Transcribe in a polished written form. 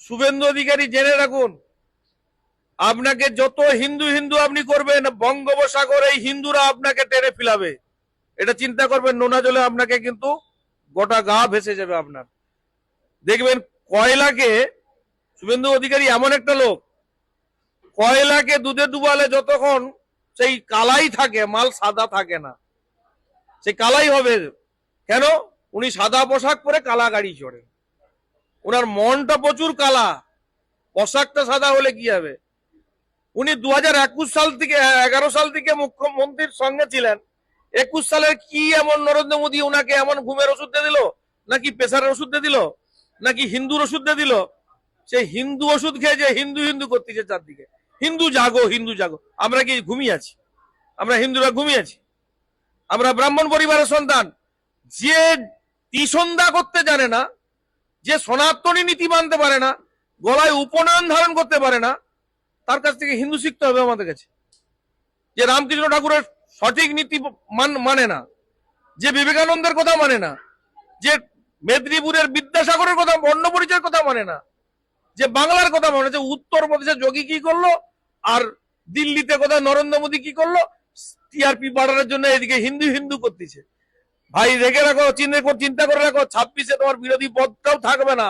শুভেন্দু অধিকারী জেনে রাখুন, আপনাকে যত হিন্দু হিন্দু আপনি করবেন, বঙ্গোপসাগর এই হিন্দুরা আপনাকে টেনে ফিলাবে। এটা চিন্তা করবেন, নোনা জলে আপনাকে কিন্তু গোটা গা ভেসে যাবে আপনার। দেখবেন কয়লাকে, শুভেন্দু অধিকারী এমন একটা লোক, কয়লাকে দুধে ডুবালে যতক্ষণ সেই কালাই থাকে, মাল সাদা থাকে না, সেই কালাই হবে। কেন? উনি সাদা পোশাক পরে কালা গাড়ি চড়েন, ওনার মনটা প্রচুর কালা, পোশাকটা সাদা হলে কি হবে। উনি 2021 সাল থেকে 11 সাল থেকে মুখ্যমন্ত্রীর সঙ্গে ছিলেন। 21 সালের কি এমন নরেন্দ্র মোদী ওনাকে এমন ঘুমের ওষুধ দিয়ে দিল, নাকি প্রেসারের ওষুধ দিয়ে দিল, নাকি হিন্দুর ওষুধ দিয়ে দিল? সেই হিন্দু ওষুধ খেয়ে যে হিন্দু হিন্দু করতেছে চারদিকে, হিন্দু জাগো হিন্দু জাগো। আমরা কি ঘুমিয়ে আছি? আমরা হিন্দুরা ঘুমিয়ে আছি? আমরা ব্রাহ্মণ পরিবারের সন্তান। যে ত্রিসন্ধ্যা করতে জানে না, যে সনাতনী নীতি মানতে পারে না, গলায় উপনয়ন ধারণ করতে পারে না, তার কাছ থেকে হিন্দু শিখতে হবে আমাদের কাছে। যে রামকৃষ্ণ ঠাকুরের সঠিক নীতি মানে না, যে বিবেকানন্দের কথা মানে না, যে মেদিনীপুরের বিদ্যাসাগরের কথা, বর্ণ পরিচয়ের কথা মানে না, যে বাংলার কথা মানে, যে উত্তরপ্রদেশে যোগী কি করলো আর দিল্লিতে কোথায় নরেন্দ্র মোদী কি করলো, টিআরপি বাড়ানোর জন্য এদিকে হিন্দু হিন্দু করতেছে। ভাই রেখে রাখো, চিন্তা করে রাখো, 26-এ তোমার বিরোধী পদটাও থাকবে না।